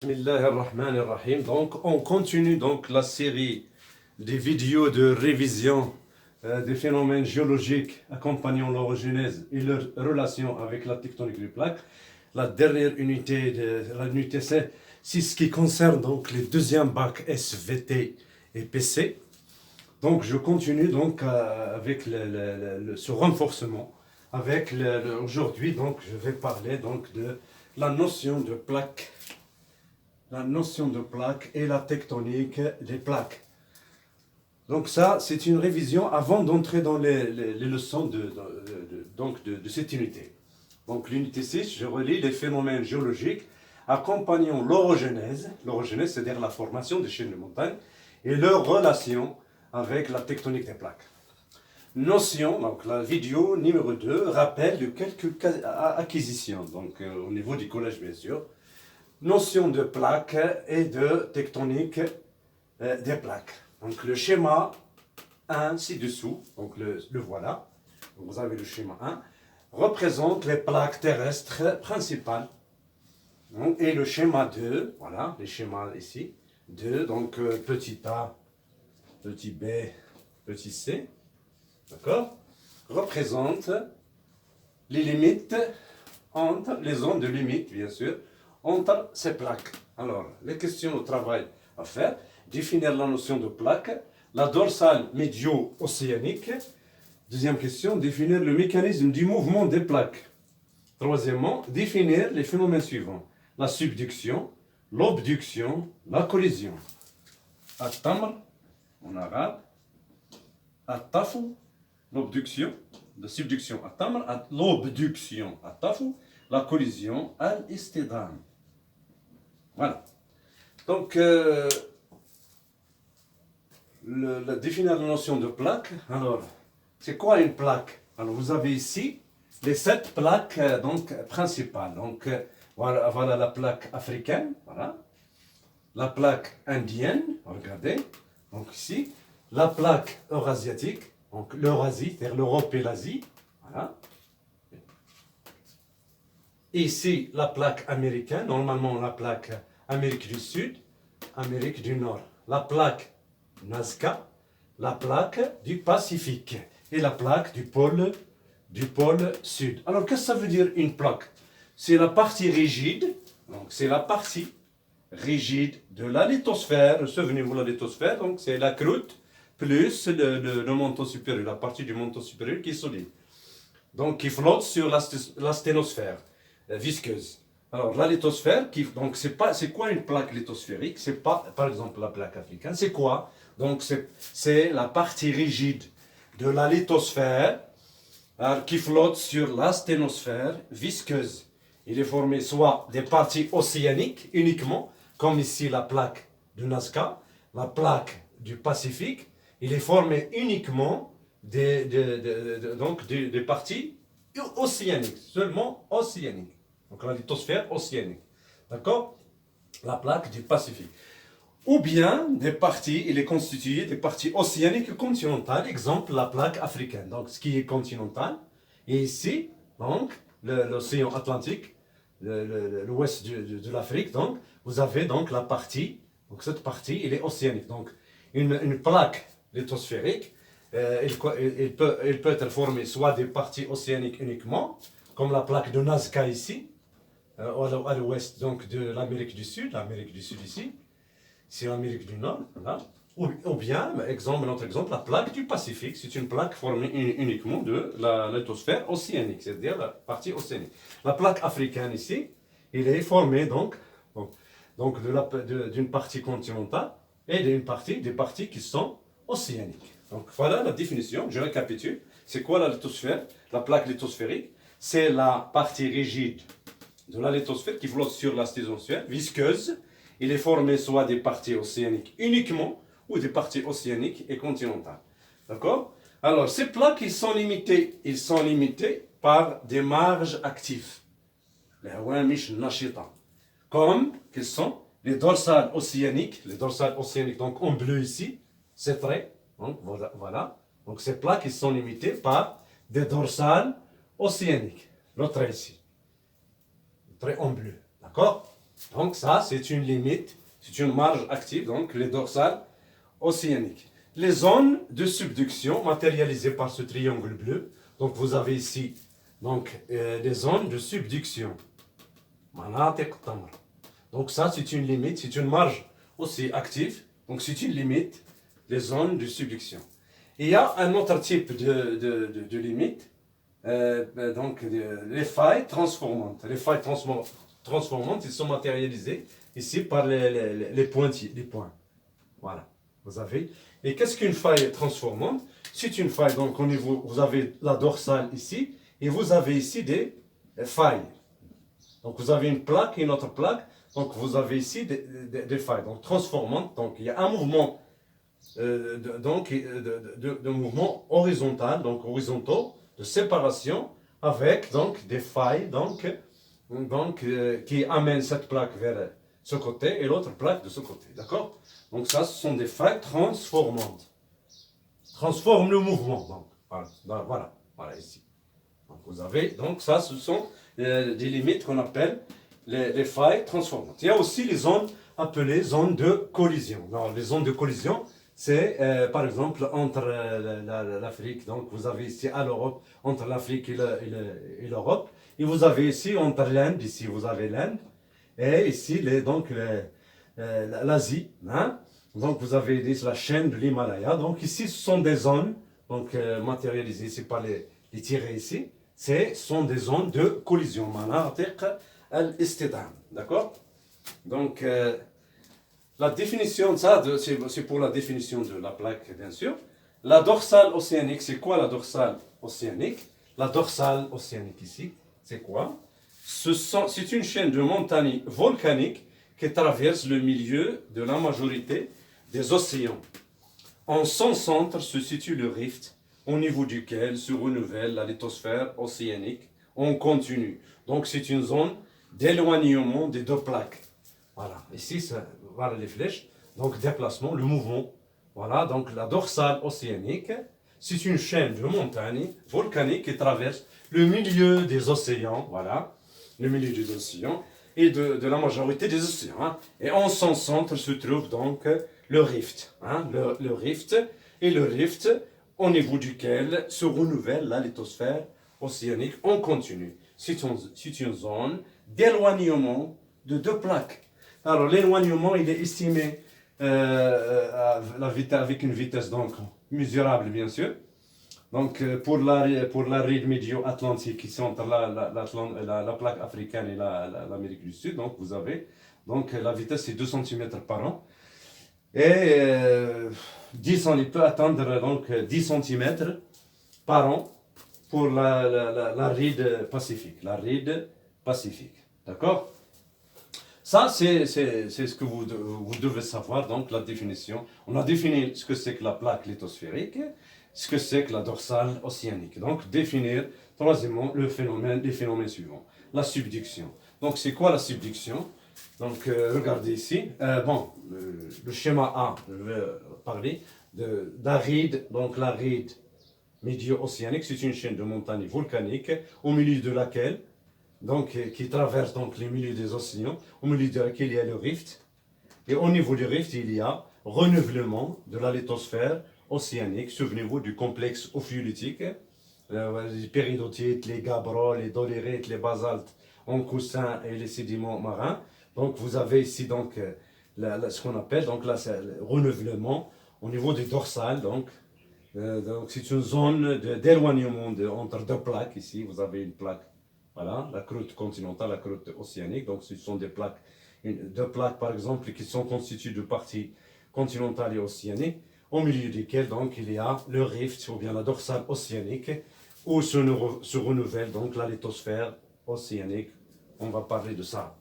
Bismillahirrahmanirrahim. Donc, on continue donc la série des vidéos de révision des phénomènes géologiques accompagnant l'orogenèse et leur relation avec la tectonique des plaques. La dernière unité, l'unité 6 qui concerne donc les deuxièmes bacs SVT et PC. Donc, je continue donc avec ce renforcement. Aujourd'hui, donc, je vais parler donc de la notion de plaque. La notion de plaque et la tectonique des plaques. Donc ça, c'est une révision avant d'entrer dans les leçons de cette unité. Donc l'unité 6, je relis les phénomènes géologiques accompagnant l'orogenèse, c'est-à-dire la formation des chaînes de montagne, et leur relation avec la tectonique des plaques. Notion, donc la vidéo numéro 2 rappelle de quelques acquisitions, donc au niveau du collège bien sûr. Notion de plaque et de tectonique des plaques. Donc le schéma 1 ci-dessous, donc le voilà, donc vous avez le schéma 1, représente les plaques terrestres principales. Donc, et le schéma 2, voilà, les schémas ici, 2, donc petit a, petit b, petit c, d'accord, représente les limites entre les zones de limite, bien sûr, entre ces plaques. Alors, les questions au travail à faire: définir la notion de plaque, la dorsale médio-océanique. Deuxième question, définir le mécanisme du mouvement des plaques. Troisièmement, définir les phénomènes suivants: la subduction, l'obduction, la collision. At-tamr, en arabe, at-tafu, l'obduction, la subduction, at-tamr, l'obduction, at-tafu, la collision, al-istidam. Voilà. Donc, définir la notion de plaque. Alors, c'est quoi une plaque? Alors, vous avez ici les 7 plaques donc, principales. Donc, voilà la plaque africaine. Voilà. La plaque indienne. Regardez. Donc, ici. La plaque eurasiatique. Donc, l'Eurasie, c'est-à-dire l'Europe et l'Asie. Voilà. Ici, la plaque américaine. Normalement, la plaque Amérique du Sud, Amérique du Nord. La plaque Nazca, la plaque du Pacifique et la plaque du pôle Sud. Alors, qu'est-ce que ça veut dire une plaque? C'est la partie rigide, donc c'est la partie rigide de la lithosphère. Souvenez-vous, la lithosphère, donc c'est la croûte plus le manteau supérieur, la partie du manteau supérieur qui est solide. Donc, qui flotte sur la sténosphère visqueuse. Alors, la lithosphère, donc c'est quoi une plaque lithosphérique? C'est pas, par exemple, la plaque africaine. C'est quoi? Donc, c'est la partie rigide de la lithosphère qui flotte sur la sténosphère visqueuse. Il est formé soit des parties océaniques uniquement, comme ici la plaque de Nazca, la plaque du Pacifique. Il est formé uniquement des parties océaniques, seulement océaniques. Donc la lithosphère océanique. D'accord? La plaque du Pacifique. Ou bien des parties, il est constitué des parties océaniques et continentales. Exemple, la plaque africaine. Donc ce qui est continental. Et ici, donc, l'océan Atlantique, l'ouest de l'Afrique, donc, vous avez donc la partie, donc cette partie, elle est océanique. Donc une plaque lithosphérique, elle peut être formée soit des parties océaniques uniquement, comme la plaque de Nazca ici, à l'ouest donc de l'Amérique du Sud ici, c'est l'Amérique du Nord, là. Ou bien, notre exemple, la plaque du Pacifique, c'est une plaque formée uniquement de la lithosphère océanique, c'est-à-dire la partie océanique. La plaque africaine ici, elle est formée donc d'une partie continentale et des parties qui sont océaniques. Donc voilà la définition, je récapitule. C'est quoi la lithosphère? La plaque lithosphérique, c'est la partie rigide de la lithosphère qui flotte sur la sténosphère visqueuse. Il est formé soit des parties océaniques uniquement ou des parties océaniques et continentales. D'accord? Alors, ces plaques, ils sont limités par des marges actives. Les hawamish nashita. Comme, quelles sont les dorsales océaniques. Les dorsales océaniques, donc en bleu ici, c'est traits. Donc, voilà. Donc, ces plaques, ils sont limitées par des dorsales océaniques. Le trait ici. Le trait en bleu. D'accord? Donc ça, c'est une limite, c'est une marge active, donc les dorsales océaniques. Les zones de subduction matérialisées par ce triangle bleu. Donc vous avez ici donc, des zones de subduction. Donc ça, c'est une limite, c'est une marge aussi active. Donc c'est une limite des zones de subduction. Et il y a un autre type de limite, donc les failles transformantes. Les failles transformantes, ils sont matérialisées ici par les pointils, les points. Voilà, vous avez. Et qu'est-ce qu'une faille transformante? C'est une faille, donc au niveau, vous avez la dorsale ici, et vous avez ici des failles. Donc vous avez une plaque et une autre plaque, donc vous avez ici des failles. Donc transformantes, donc il y a un mouvement, de mouvement horizontal, donc horizontaux, de séparation, avec donc des failles, qui amènent cette plaque vers ce côté et l'autre plaque de ce côté. D'accord? Donc ça, ce sont des failles transformantes. Transforment le mouvement. Donc, voilà ici. Donc vous avez, donc ça, ce sont des limites qu'on appelle les failles transformantes. Il y a aussi les zones appelées zones de collision. Alors, les zones de collision, c'est par exemple entre l'Afrique, donc vous avez ici à l'Europe, entre l'Afrique et l'Europe, et vous avez ici entre l'Inde, ici vous avez l'Inde, et ici l'Asie, hein? Donc vous avez ici la chaîne de l'Himalaya. Donc ici ce sont des zones donc, matérialisées ici par les tirés ici. Ce sont des zones de collision. D'accord? Donc la définition de ça, c'est pour la définition de la plaque bien sûr. La dorsale océanique, c'est quoi la dorsale océanique? La dorsale océanique ici, c'est quoi? C'est une chaîne de montagnes volcaniques qui traverse le milieu de la majorité des océans. En son centre se situe le rift, au niveau duquel se renouvelle la lithosphère océanique en continu. Donc c'est une zone d'éloignement des deux plaques. Voilà, ici, voilà les flèches. Donc déplacement, le mouvement. Voilà, donc la dorsale océanique, c'est une chaîne de montagnes volcaniques qui traverse le milieu des océans. Voilà, le milieu des océans et de la majorité des océans. Hein. Et en son centre se trouve donc le rift. Hein, le rift, et le rift au niveau duquel se renouvelle la lithosphère océanique en continu. C'est une zone d'éloignement de deux plaques. Alors l'éloignement, il est estimé avec une vitesse donc mesurable bien sûr. Donc pour la ride médio-atlantique qui sont entre la plaque africaine et l'Amérique du Sud, donc vous avez donc la vitesse c'est 2 cm par an. Et il peut atteindre donc 10 cm par an pour la ride pacifique. La ride pacifique. D'accord? Ça, c'est ce que vous devez savoir, donc la définition. On a défini ce que c'est que la plaque lithosphérique, ce que c'est que la dorsale océanique. Donc, définir, troisièmement, les phénomènes suivants. La subduction. Donc, c'est quoi la subduction? Donc, regardez ici. Le schéma A, je vais parler d'aride. Donc, la ride médio-océanique, c'est une chaîne de montagnes volcaniques au milieu de laquelle, donc, qui traverse donc les milieux des océans, au milieu de laquelle il y a le rift. Et au niveau du rift, il y a renouvellement de la lithosphère océanique. Souvenez-vous du complexe ophiolitique, les péridotites, les gabbros, les dolérites, les basaltes en coussin et les sédiments marins. Donc vous avez ici donc, ce qu'on appelle donc, le renouvellement au niveau des dorsales. Donc c'est une zone d'éloignement entre deux plaques. Ici, vous avez une plaque. Voilà, la croûte continentale, la croûte océanique. Donc, ce sont des plaques, deux plaques par exemple, qui sont constituées de parties continentales et océaniques, au milieu desquelles donc il y a le rift ou bien la dorsale océanique, où se renouvelle donc la lithosphère océanique. On va parler de ça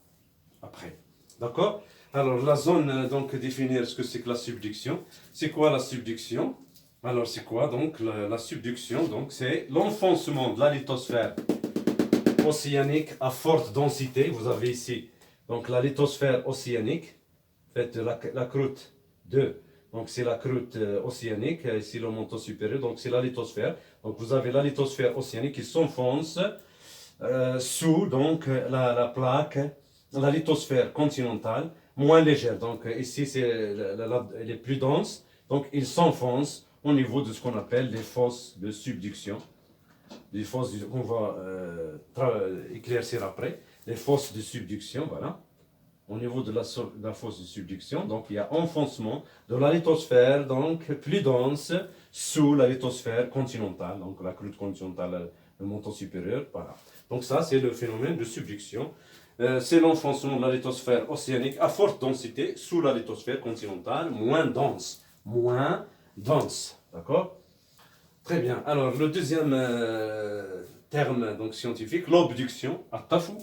après. D'accord? Alors, la zone, donc, définir ce que c'est que la subduction. C'est quoi la subduction? Alors, c'est quoi donc la subduction? Donc, c'est l'enfoncement de la lithosphère océanique à forte densité. Vous avez ici donc la lithosphère océanique, faite de la croûte de, donc c'est la croûte océanique, ici le manteau supérieur, donc c'est la lithosphère. Donc vous avez la lithosphère océanique qui s'enfonce sous donc la plaque la lithosphère continentale, moins légère. Donc ici, elle est plus dense. Donc il s'enfonce au niveau de ce qu'on appelle les fosses de subduction. Les fosses qu'on va éclaircir après. Les fosses de subduction, voilà. Au niveau de la fosse de subduction, donc il y a enfoncement de la lithosphère, donc plus dense, sous la lithosphère continentale, donc la croûte continentale, le manteau supérieur, voilà. Donc ça, c'est le phénomène de subduction. C'est l'enfoncement de la lithosphère océanique à forte densité sous la lithosphère continentale, moins dense, d'accord? Très bien. Alors, le deuxième terme donc, scientifique, l'obduction, à Tafou.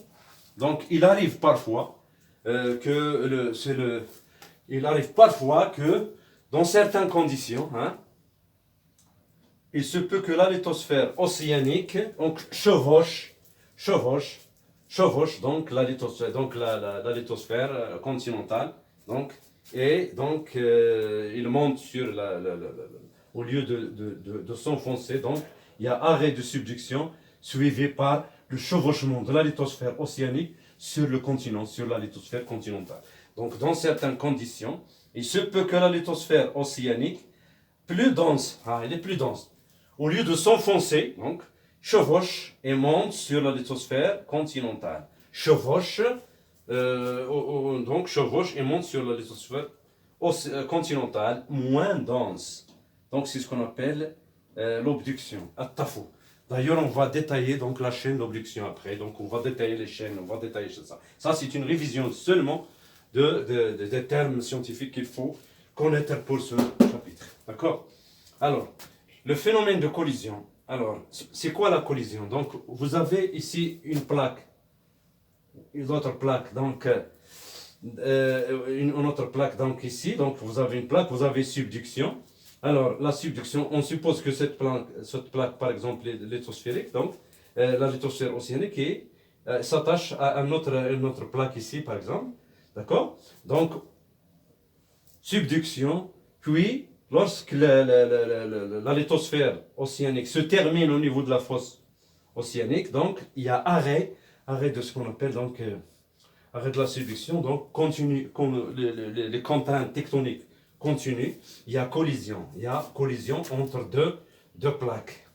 Donc, il arrive parfois que dans certaines conditions, hein, il se peut que la lithosphère océanique donc, chevauche donc la lithosphère continentale, donc, et donc il monte sur au lieu de s'enfoncer, donc il y a arrêt de subduction suivi par le chevauchement de la lithosphère océanique sur le continent, sur la lithosphère continentale. Donc dans certaines conditions, il se peut que la lithosphère océanique, plus dense, elle est plus dense, au lieu de s'enfoncer, donc, chevauche et monte sur la lithosphère continentale. Chevauche et monte sur la lithosphère continentale moins dense. Donc c'est ce qu'on appelle l'obduction, at-tafou. D'ailleurs, on va détailler donc la chaîne d'obduction après. Donc on va détailler les chaînes, on va détailler ça. Ça, c'est une révision seulement des termes scientifiques qu'il faut connaître pour ce chapitre. D'accord? Alors, le phénomène de collision. Alors, c'est quoi la collision? Donc, vous avez ici une plaque, une autre plaque, donc une autre plaque, donc ici. Donc, vous avez une plaque, vous avez subduction. Alors, la subduction, on suppose que cette plaque par exemple, est lithosphérique, donc la lithosphère océanique s'attache à une autre plaque ici, par exemple. D'accord? Donc, subduction, puis lorsque la lithosphère océanique se termine au niveau de la fosse océanique, donc il y a arrêt de ce qu'on appelle donc arrêt de la subduction, donc continue, les contraintes tectoniques continuent, il y a collision entre deux plaques.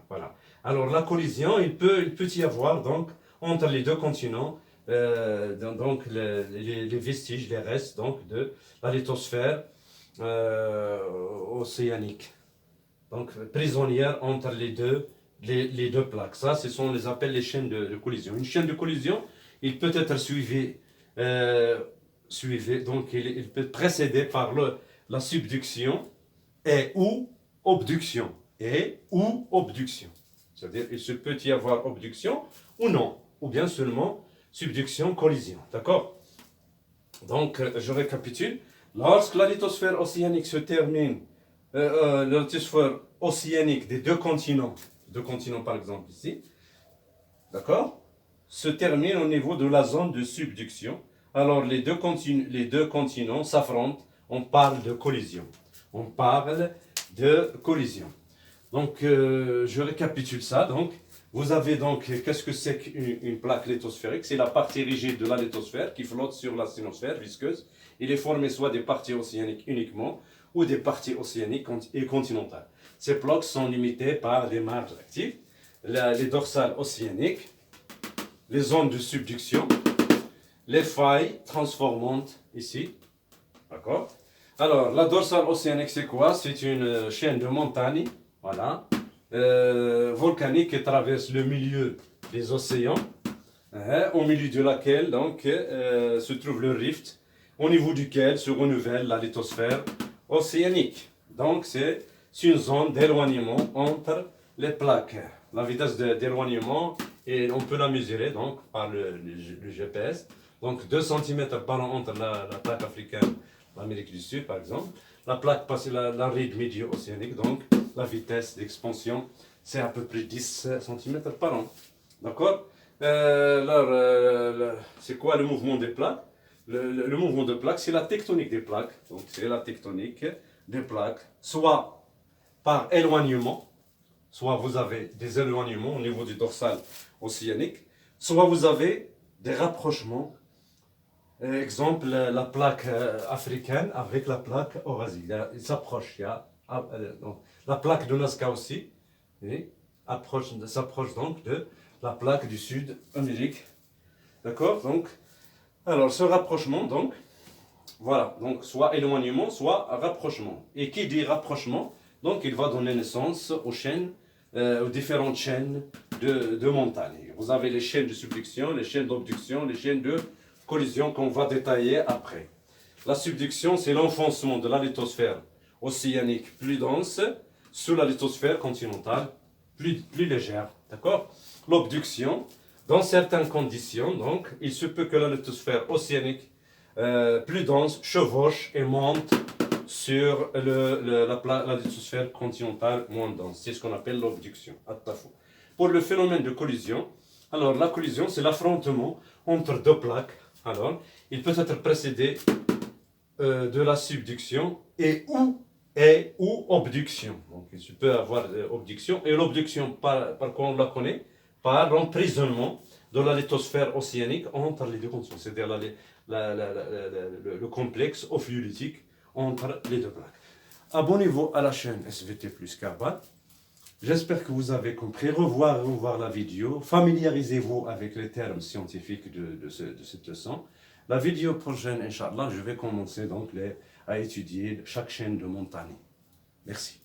Voilà. Alors la collision, il peut y avoir donc entre les deux continents donc les vestiges, les restes donc de la lithosphère océanique. Donc prisonnière entre les deux plaques. Ça, ce sont les appelle les chaînes de collision. Une chaîne de collision, il peut être suivi, donc il peut être précédé par la subduction et ou obduction. C'est-à-dire, il se peut y avoir obduction ou non, ou bien seulement subduction, collision. D'accord? Donc, je récapitule. Lorsque la lithosphère océanique se termine, la lithosphère océanique des deux continents par exemple ici, d'accord, se termine au niveau de la zone de subduction. Alors, les deux continents s'affrontent, on parle de collision. Donc, je récapitule ça. Donc, vous avez donc, qu'est-ce que c'est qu'une plaque lithosphérique? C'est la partie rigide de la lithosphère qui flotte sur la sténosphère visqueuse. Il est formé soit des parties océaniques uniquement ou des parties océaniques et continentales. Ces plaques sont limitées par des marges actives, les dorsales océaniques, les zones de subduction, les failles transformantes ici. D'accord? Alors, la dorsale océanique, c'est quoi? C'est une chaîne de montagnes, voilà, volcanique qui traverse le milieu des océans, au milieu de laquelle donc se trouve le rift, au niveau duquel se renouvelle la lithosphère océanique. Donc, c'est une zone d'éloignement entre les plaques. La vitesse d'éloignement, et on peut la mesurer donc par le GPS. Donc 2 cm par an entre la plaque africaine, l'Amérique du Sud par exemple. La plaque passe la ride médio-océanique, donc la vitesse d'expansion, c'est à peu près 10 cm par an. D'accord? C'est quoi le mouvement des plaques? Le mouvement de plaques, c'est la tectonique des plaques. Donc c'est la tectonique des plaques, soit par éloignement, soit vous avez des éloignements au niveau du dorsal océanique, soit vous avez des rapprochements Exemple, la plaque africaine avec la plaque eurasienne. Ils s'approchent. Donc, la plaque de Nazca aussi s'approche donc de la plaque du Sud-Amérique. D'accord? Donc, alors ce rapprochement, donc, voilà, donc soit éloignement, soit rapprochement. Et qui dit rapprochement, donc il va donner naissance aux chaînes, aux différentes chaînes de montagne. Vous avez les chaînes de subduction, les chaînes d'abduction, les chaînes de collision qu'on va détailler après. La subduction, c'est l'enfoncement de la lithosphère océanique plus dense sous la lithosphère continentale plus légère. D'accord? L'abduction, dans certaines conditions, donc, il se peut que la lithosphère océanique plus dense chevauche et monte sur la lithosphère continentale moins dense. C'est ce qu'on appelle l'abduction. Pour le phénomène de collision, alors la collision, c'est l'affrontement entre deux plaques. Alors, il peut être précédé de la subduction ou abduction. Donc, il se peut avoir abduction. Et l'abduction, par quoi on la connaît? Par l'emprisonnement de la lithosphère océanique entre les deux conditions, c'est-à-dire le complexe ophiolitique entre les deux plaques. Abonnez-vous à la chaîne SVT plus Carbone. J'espère que vous avez compris. Revoir la vidéo. Familiarisez-vous avec les termes scientifiques de cette leçon. La vidéo prochaine, Inch'Allah, je vais commencer donc à étudier chaque chaîne de montagne. Merci.